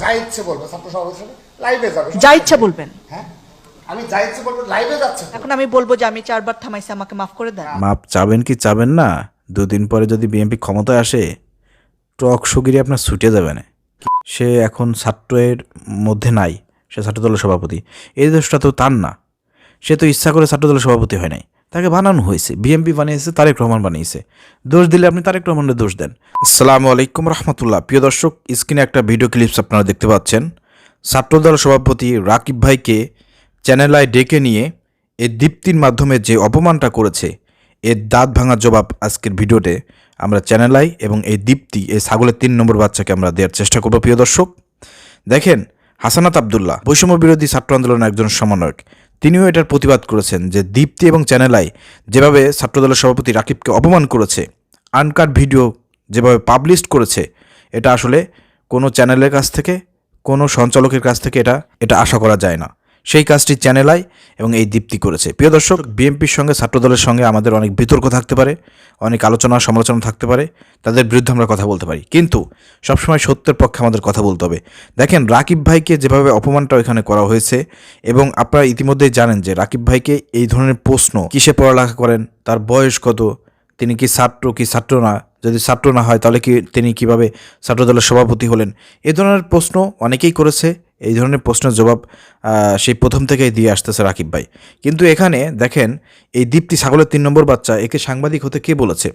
যা ইচ্ছে বলবে ছাত্র সভাপতি লাইভে যাবে, যা ইচ্ছা বলবেন। হ্যাঁ আমি যা ইচ্ছে বলবো, লাইভে যাচ্ছে। এখন আমি বলবো যে আমি 4 বার থামাইছি, আমাকে মাফ করে দেন। মাপ চাবেন কি চাবেন না, দুদিন পরে যদি বিএনপি ক্ষমতায় আসে টক সুগিরি আপনার ছুটে যাবে না। সে এখন ছাত্রের মধ্যে নাই, সে ছাত্রদলের সভাপতি। এই দোষটা তো তার না, সে তো ইচ্ছা করে ছাত্রদলের সভাপতি হয় নাই, তাকে বানানো হয়েছে, বিএনপি বানিয়েছে, তারেক রহমান বানিয়েছে। দোষ দিলে আপনি তারেক রহমানের দোষ দেন। আসসালামু আলাইকুম রহমতুল্লাহ। প্রিয় দর্শক, স্ক্রিনে একটা ভিডিও ক্লিপস আপনারা দেখতে পাচ্ছেন। ছাত্রদল সভাপতি রাকিব ভাইকে চ্যানেল আই ডেকে নিয়ে এই দীপ্তির মাধ্যমে যে অপমানটা করেছে, এর দাঁত ভাঙার জবাব আজকের ভিডিওতে আমরা চ্যানেল আই এবং এই দীপ্তি, এই ছাগলের 3 নম্বর বাচ্চাকে আমরা দেওয়ার চেষ্টা করব। প্রিয় দর্শক দেখেন, হাসানাত আবদুল্লাহ বৈষম্য বিরোধী ছাত্র আন্দোলনের একজন সমন্বয়ক, তিনিও এটার প্রতিবাদ করেছেন যে দীপ্তি এবং চ্যানেল আই যেভাবে ছাত্রদলের সভাপতি রাকিবকে অপমান করেছে, আনকাট ভিডিও যেভাবে পাবলিশ করেছে, এটা আসলে কোনো চ্যানেলের কাছ থেকে, কোনো সঞ্চালকের কাছ থেকে এটা আশা করা যায় না। সেই কাজটি চ্যানেল আই এবং এই দীপ্তি করেছে। প্রিয় দর্শক, বিএনপির সঙ্গে ছাত্রদলের সঙ্গে আমাদের অনেক বিতর্ক থাকতে পারে, অনেক আলোচনা সমালোচনা থাকতে পারে, তাদের বিরুদ্ধে আমরা কথা বলতে পারি, কিন্তু সবসময় সত্যের পক্ষে আমাদের কথা বলতে হবে। দেখেন, রাকিব ভাইকে যেভাবে অপমানটা এখানে করা হয়েছে, এবং আপনারা ইতিমধ্যেই জানেন যে রাকিব ভাইকে এই ধরনের প্রশ্ন, কিসে পড়ালেখা করেন, তার বয়স কত, তিনি কি ছাত্র কি ছাত্র না, যদি ছাত্র না হয় তাহলে কি তিনি কিভাবে ছাত্রদলের সভাপতি হলেন, এই ধরনের প্রশ্ন অনেকেই করেছে। এই ধরনের প্রশ্নের জবাব সেই প্রথম থেকেই দিয়ে আসতেছে রাকিব ভাই। কিন্তু এখানে দেখেন, এই দীপ্তি ছাগলের 3 নম্বর বাচ্চা, একে সাংবাদিক হতে কে বলেছে?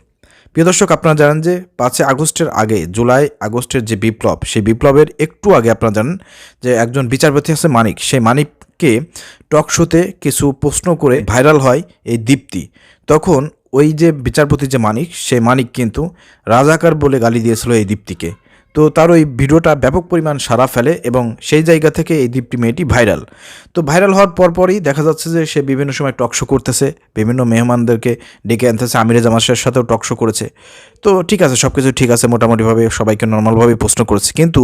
প্রিয় দর্শক, আপনারা জানেন যে 5 আগস্টের আগে, জুলাই আগস্টের যে বিপ্লব, সেই বিপ্লবের একটু আগে আপনারা জানেন যে একজন বিচারপতি আছে মানিক, সেই মানিককে টক শোতে কিছু প্রশ্ন করে ভাইরাল হয় এই দীপ্তি। তখন ওই যে বিচারপতি যে মানিক, সেই মানিক কিন্তু রাজাকার বলে গালি দিয়েছিল এই দীপ্তিকে। তো তার ওই ভিডিওটা ব্যাপক পরিমাণ সাড়া ফেলে এবং সেই জায়গা থেকে এই দীপ্তি মেয়েটি ভাইরাল। তো ভাইরাল হওয়ার পরপরই দেখা যাচ্ছে যে সে বিভিন্ন সময় টক শো করতেছে, বিভিন্ন মেহমানদেরকে ডেকে আনতেছে, আমিরে জামাশের সাথেও টক শো করেছে। তো ঠিক আছে, সব কিছু ঠিক আছে, মোটামুটিভাবে সবাইকে নর্মালভাবে প্রশ্ন করেছে। কিন্তু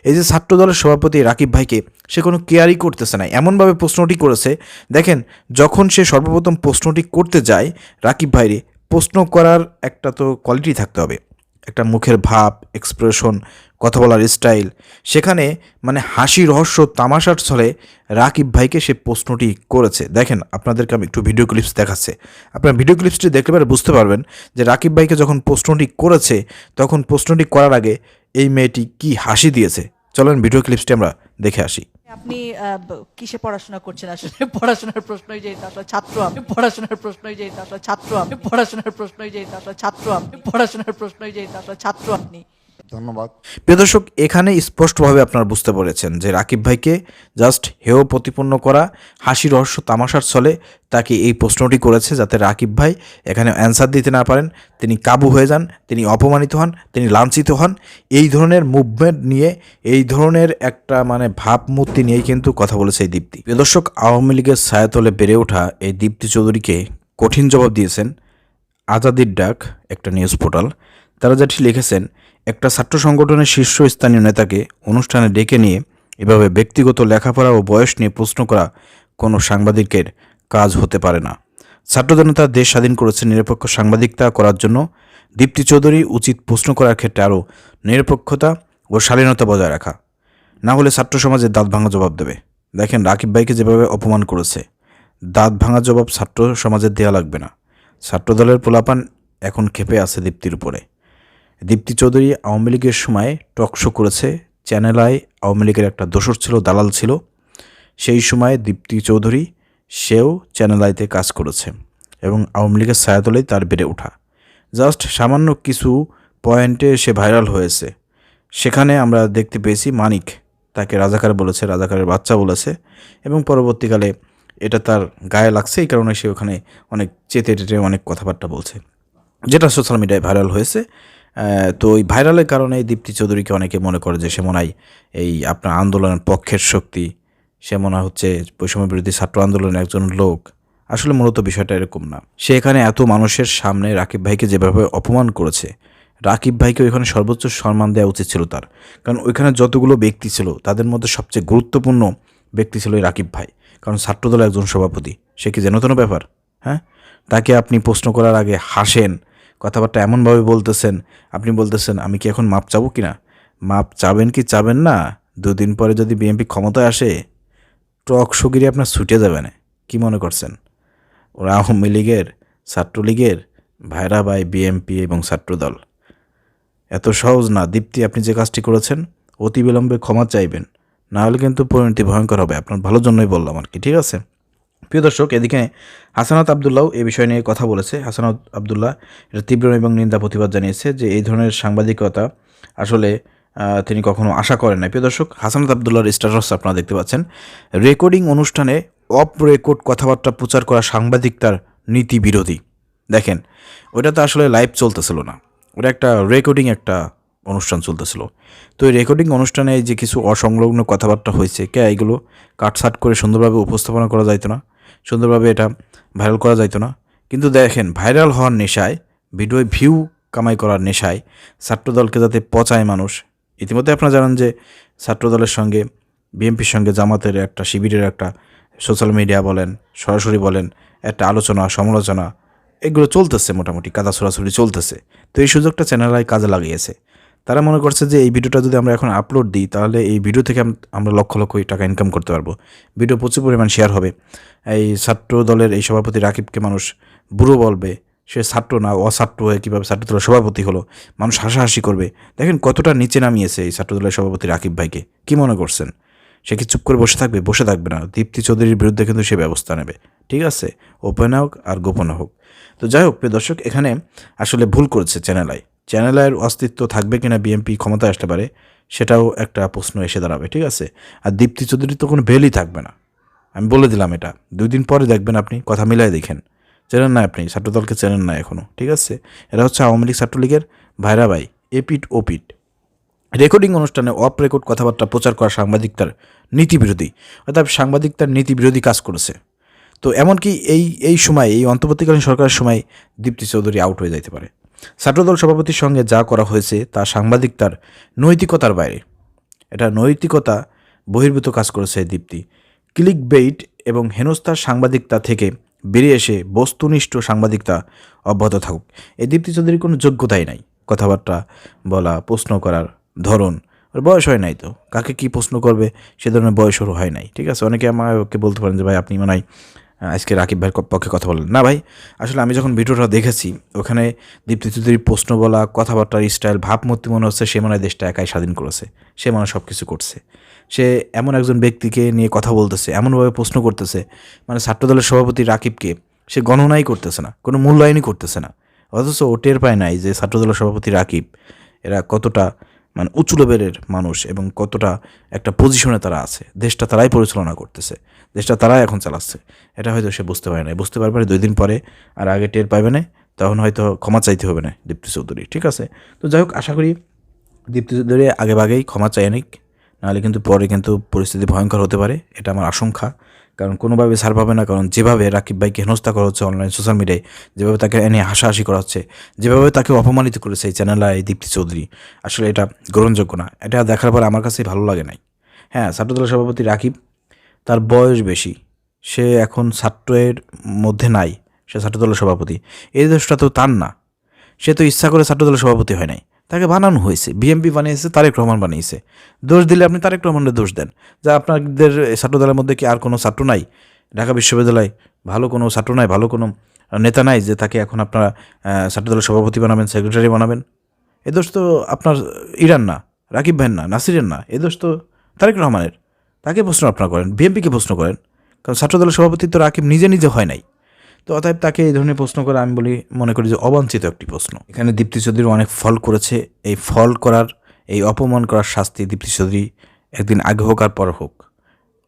এই যে ছাত্রদলের সভাপতি রাকিব ভাইকে সে কোনো কেয়ারই করতেছে না, এমনভাবে প্রশ্নটি করেছে। দেখেন, যখন সে সর্বপ্রথম প্রশ্নটি করতে যায় রাকিব ভাইরে, প্রশ্ন করার একটা তো কোয়ালিটি থাকতে হবে, একটা মুখের ভাব, এক্সপ্রেশন, কথা বলার স্টাইল, সেখানে মানে হাসি রহস্য তামাশার ছলে রাকিব ভাইকে সে প্রশ্নটি করেছে। দেখেন, আপনাদেরকে আমি একটু ভিডিও ক্লিপস দেখাচ্ছে, আপনার ভিডিও ক্লিপসটি দেখলে পরে বুঝতে পারবেন যে রাকিব ভাইকে যখন প্রশ্নটি করেছে, তখন প্রশ্নটি করার আগে এই মেয়েটি কি হাসি দিয়েছে। চলেন ভিডিও ক্লিপসটি আমরা দেখে আসি। আপনি কিসে পড়াশোনা করছেন? আসলে পড়াশোনার প্রশ্নই যেহেতু আসলে ছাত্র, আমি পড়াশোনার প্রশ্নই যেহেতু আসলে ছাত্র, আমি পড়াশোনার প্রশ্নই যেহেতু আসলে ছাত্র, আমি পড়াশোনার প্রশ্নই যেহেতু আসলে ছাত্র। আপনি ধন্যবাদ। প্রিয় দর্শক, এখানে স্পষ্টভাবে আপনারা বুঝতে পেরেছেন যে রাকিব ভাইকে জাস্ট হেয় প্রতিপন্ন করা, হাসি রহস্য তামাশার ছলে তাকে এই প্রশ্নটি করেছে, যাতে রাকিব ভাই এখানে অ্যান্সার দিতে না পারেন, তিনি কাবু হয়ে যান, তিনি অপমানিত হন, তিনি লাঞ্ছিত হন। এই ধরনের মুভমেন্ট নিয়ে, এই ধরনের একটা মানে ভাবমূর্তি নিয়েই কিন্তু কথা বলেছে এই দীপ্তি। প্রিয় দর্শক, আওয়ামী লীগের ছায়াতলে বেড়ে ওঠা এই দীপ্তি চৌধুরীকে কঠিন জবাব দিয়েছেন আজাদির ডাক, একটা নিউজ পোর্টাল। তারা যেটি লিখেছেন, একটা ছাত্র সংগঠনের শীর্ষস্থানীয় নেতাকে অনুষ্ঠানে ডেকে নিয়ে এভাবে ব্যক্তিগত লেখাপড়া ও বয়স নিয়ে প্রশ্ন করা কোনো সাংবাদিকের কাজ হতে পারে না। ছাত্র জনতা দেশ স্বাধীন করেছে নিরপেক্ষ সাংবাদিকতা করার জন্য। দীপ্তি চৌধুরী উচিত প্রশ্ন করার ক্ষেত্রে আরও নিরপেক্ষতা ও শালীনতা বজায় রাখা, না হলে ছাত্র সমাজের দাঁত ভাঙা জবাব দেবে। দেখেন, রাকিব ভাইকে যেভাবে অপমান করেছে, দাঁত ভাঙা জবাব ছাত্র সমাজের দেয়া লাগবে না। ছাত্রদলের পোলাপান এখন ক্ষেপে আছে দীপ্তির উপরে। দীপ্তি চৌধুরী আওয়ামী লীগের সময় টক শো করেছে, চ্যানেল আই আওয়ামী লীগের একটা দোসর ছিল, দালাল ছিল। সেই সময় দীপ্তি চৌধুরী সেও চ্যানেল আইতে কাজ করেছে এবং আওয়ামী লীগের ছায়াতলেই তার বেড়ে ওঠা। জাস্ট সামান্য কিছু পয়েন্টে সে ভাইরাল হয়েছে। সেখানে আমরা দেখতে পেয়েছি মানিক তাকে রাজাকার বলেছে, রাজাকারের বাচ্চা বলেছে, এবং পরবর্তীকালে এটা তার গায়ে লাগছে, এই কারণে সে ওখানে অনেক চেতে টেতে অনেক কথাবার্তা বলছে, যেটা সোশ্যাল মিডিয়ায় ভাইরাল হয়েছে। তো ওই ভাইরালের কারণে দীপ্তি চৌধুরীকে অনেকে মনে করে যে সে মনে হয় এই আপনার আন্দোলনের পক্ষের শক্তি, সে মনে হচ্ছে বৈষম্য বিরোধী ছাত্র আন্দোলনের একজন লোক। আসলে মূলত বিষয়টা এরকম না। সে এখানে এত মানুষের সামনে রাকিব ভাইকে যেভাবে অপমান করেছে, রাকিব ভাইকে ওইখানে সর্বোচ্চ সম্মান দেওয়া উচিত ছিল তার, কারণ ওইখানে যতগুলো ব্যক্তি ছিল তাদের মধ্যে সবচেয়ে গুরুত্বপূর্ণ ব্যক্তি ছিল এই রাকিব ভাই, কারণ ছাত্রদলের একজন সভাপতি। সে কি যেন তেন ব্যাপার? হ্যাঁ, তাকে আপনি প্রশ্ন করার আগে হাসেন, কথাবার্তা এমনভাবে বলতেছেন, আপনি বলতেছেন আমি কি এখন মাপ চাবো কিনা? মাপ চাবেন কি চাবেন না, দুদিন পরে যদি বিএনপি ক্ষমতায় আসে টক শোগিরি আপনার ছুটে যাবে না। কি মনে করছেন ওরা আওয়ামী লীগের, ছাত্রলীগের ভাইরা ভাই বিএনপি এবং ছাত্রদল? এত সহজ না। দীপ্তি, আপনি যে কাজটি করেছেন অতি বিলম্বে ক্ষমা চাইবেন, না হলে কিন্তু পরিণতি ভয়ঙ্কর হবে। আপনার ভালোর জন্যই বললাম আর কি, ঠিক আছে? প্রিয় দর্শক, এদিকে হাসানাত আবদুল্লাহও এই বিষয় নিয়ে কথা বলেছে। হাসানাত আবদুল্লাহ এটা তীব্র এবং নিন্দা প্রতিবাদ জানিয়েছে যে এই ধরনের সাংবাদিকতা আসলে তিনি কখনো আশা করেন না। প্রিয় দর্শক, হাসানাত আবদুল্লাহর স্ট্যাটাস আপনারা দেখতে পাচ্ছেন। রেকর্ডিং অনুষ্ঠানে অফ রেকর্ড কথাবার্তা প্রচার করা সাংবাদিকতার নীতি বিরোধী। দেখেন, ওটা তো আসলে লাইভ চলতেছিল না, ওটা একটা রেকর্ডিং একটা অনুষ্ঠান চলতেছিল। তো এই রেকর্ডিং অনুষ্ঠানে যে কিছু অসংলগ্ন কথাবার্তা হয়েছে, এগুলো কাটছাট করে সুন্দরভাবে উপস্থাপনা করা যাইতো না, সুন্দরভাবে এটা ভাইরাল করা যাইতো না? কিন্তু দেখেন, ভাইরাল হওয়ার নেশায়, ভিডিও ভিউ কামাই করার নেশায় ছাত্রদলকে যাতে পচায় মানুষ। ইতিমধ্যে আপনারা জানেন যে ছাত্রদলের সঙ্গে বিএনপির সঙ্গে জামাতের একটা শিবিরের একটা সোশ্যাল মিডিয়া বলেন, সরাসরি বলেন, একটা আলোচনা সমালোচনা এগুলো চলতেছে, মোটামুটি কাদা ছড়াছড়ি চলতেছে। তো এই সুযোগটা চ্যানেলরাই কাজে লাগিয়েছে। তারা মনে করছে যে এই ভিডিওটা যদি আমরা এখন আপলোড দিই তাহলে এই ভিডিও থেকে আমরা লক্ষ লক্ষ টাকা ইনকাম করতে পারবো, ভিডিও প্রচুর পরিমাণ শেয়ার হবে, এই ছাত্র দলের এই সভাপতি রাকিবকে মানুষ বুড়ো বলবে, সে ছাত্র না অছাত্র হয়ে কীভাবে ছাত্রদলের সভাপতি হলো, মানুষ হাসাহাসি করবে। দেখেন কতটা নিচে নামিয়েছে এই ছাত্রদলের সভাপতি রাকিব ভাইকে। কি মনে করছেন সে কি চুপ করে বসে থাকবে? বসে থাকবে না। দীপ্তি চৌধুরীর বিরুদ্ধে কিন্তু সে ব্যবস্থা নেবে, ঠিক আছে? ওপেন হোক আর গোপন হোক। তো যাই হোক প্রিয় দর্শক, এখানে আসলে ভুল করেছে চ্যানেলের অস্তিত্ব থাকবে কিনা বিএনপি ক্ষমতায় আসতে পারে, সেটাও একটা প্রশ্ন এসে দাঁড়াবে, ঠিক আছে? আর দীপ্তি চৌধুরীর তো কোনো ভ্যালুই থাকবে না, আমি বলে দিলাম। এটা 2 দিন পরে দেখবেন, আপনি কথা মিলাই দেখেন। চেনেন না আপনি ছাত্রদলকে, চেনেন না এখনও, ঠিক আছে? এরা হচ্ছে আওয়ামী লীগ ছাত্রলীগের ভাইরা ভাই, এপিট ওপিট। রেকর্ডিং অনুষ্ঠানে অফ রেকর্ড কথাবার্তা প্রচার করা সাংবাদিকতার নীতিবিরোধী, অর্থাৎ সাংবাদিকতার নীতিবিরোধী কাজ করেছে। তো এমনকি এই সময়, এই অন্তর্বর্তীকালীন সরকারের সময় দীপ্তি চৌধুরী আউট হয়ে যাইতে পারে। ছাত্রদল সভাপতির সঙ্গে যা করা হয়েছে তা সাংবাদিকতার নৈতিকতার বাইরে, এটা নৈতিকতা বহির্ভূত কাজ করেছে দীপ্তি। ক্লিক বেইট এবং হেনস্থার সাংবাদিকতা থেকে বেরিয়ে এসে বস্তুনিষ্ঠ সাংবাদিকতা অব্যাহত থাকুক। এই দীপ্তি চৌধুরীর কোনো যোগ্যতাই নাই, কথাবার্তা বলা, প্রশ্ন করার ধরন, ওর বয়স হয় নাই। তো কাকে কি প্রশ্ন করবে সে ধরনের বয়স ওর হয় নাই, ঠিক আছে? অনেকে আমাকে বলতে পারেন যে ভাই আপনি মনে হয় আজকে রাকিব ভাইয়ের পক্ষে কথা বলেন না। ভাই আসলে আমি যখন ভিডিওটা দেখেছি, ওখানে দীপ্তি চৌধুরীর প্রশ্ন বলা, কথাবার্তার স্টাইল, ভাবমূর্তি মনে হচ্ছে সে মনে হয় দেশটা একাই স্বাধীন করেছে, সে মনে সব কিছু করছে। সে এমন একজন ব্যক্তিকে নিয়ে কথা বলতেছে, এমনভাবে প্রশ্ন করতেছে, মানে ছাত্রদলের সভাপতি রাকিবকে সে গণনাই করতেছে না, কোনো মূল্যায়নই করতেছে না। অথচ ও টের পায় নাই যে ছাত্রদলের সভাপতি রাকিব এরা কতটা মানে উঁচু লেভেলের মানুষ এবং কতটা একটা পজিশনে তারা আছে, দেশটা তারাই পরিচালনা করতেছে, দেশটা তারাই এখন চালাচ্ছে। এটা হয়তো সে বুঝতে পারে না, বুঝতে পারবে 2 দিন পরে, আর আগে টের পাবে না, তখন হয়তো ক্ষমা চাইতে হবে না দীপ্তি চৌধুরী, ঠিক আছে? তো যাই হোক, আশা করি দীপ্তি চৌধুরী আগেভাগেই ক্ষমা চায় নিক, নাহলে কিন্তু পরে কিন্তু পরিস্থিতি ভয়ঙ্কর হতে পারে, এটা আমার আশঙ্কা। কারণ কোনোভাবে ছাড় পাবে না, কারণ যেভাবে রাকিব ভাইকে হেনস্থা করা হচ্ছে অনলাইন সোশ্যাল মিডিয়ায়, যেভাবে তাকে এনে হাসাহাসি করা হচ্ছে, যেভাবে তাকে অপমানিত করেছে এই চ্যানেলে এই দীপ্তি চৌধুরী, আসলে এটা গ্রহণযোগ্য না। এটা দেখার পর আমার কাছে ভালো লাগে নাই। হ্যাঁ, ছাত্রদলের সভাপতি রাকিব, তার বয়স বেশি, সে এখন ছাত্রের মধ্যে নাই, সে ছাত্রদলের সভাপতি। এই দোষটা তো তার না, সে তো ইচ্ছা করে ছাত্রদলের সভাপতি হয় নাই, তাকে বানানো হয়েছে, বিএনপি বানিয়েছে, তারেক রহমান বানিয়েছে। দোষ দিলে আপনি তারেক রহমানের দোষ দেন, যা আপনাদের ছাত্রদলের মধ্যে কি আর কোনো ছাত্র নাই? ঢাকা বিশ্ববিদ্যালয় ভালো কোনো ছাত্র নাই, ভালো কোনো নেতা নাই যে তাকে এখন আপনারা ছাত্রদলের সভাপতি বানাবেন, সেক্রেটারি বানাবেন? এ দোষ তো আপনার ইরান না, রাকিব ভাইয়ের না, নাসিরের না, এ দোষ তো তারেক রহমানের। তাকে প্রশ্ন আপনারা করেন, বিএনপিকে প্রশ্ন করেন, কারণ ছাত্রদলের সভাপতি তো রাকিব নিজে নিজে হয় নাই। তো অতএব তাকে এই ধরনের প্রশ্ন করে আমি মনে করি যে অবাঞ্ছিত একটি প্রশ্ন। এখানে দীপ্তি চৌধুরী অনেক ফল করেছে, এই ফল করার, এই অপমান করার শাস্তি দীপ্তি চৌধুরী একদিন আগে হোক আর পর হোক,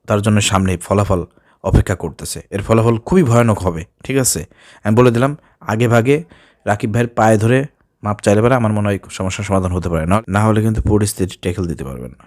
তার জন্য সামনে ফলাফল অপেক্ষা করতেছে। এর ফলাফল খুবই ভয়ানক হবে, ঠিক আছে? আমি বলে দিলাম, আগে ভাগে রাকিব ভাইয়ের পায়ে ধরে মাপ চাইলে পারে আমার মনে হয় সমস্যার সমাধান হতে পারে, না হলে কিন্তু পরিস্থিতি ট্যাকেল দিতে পারবেন না।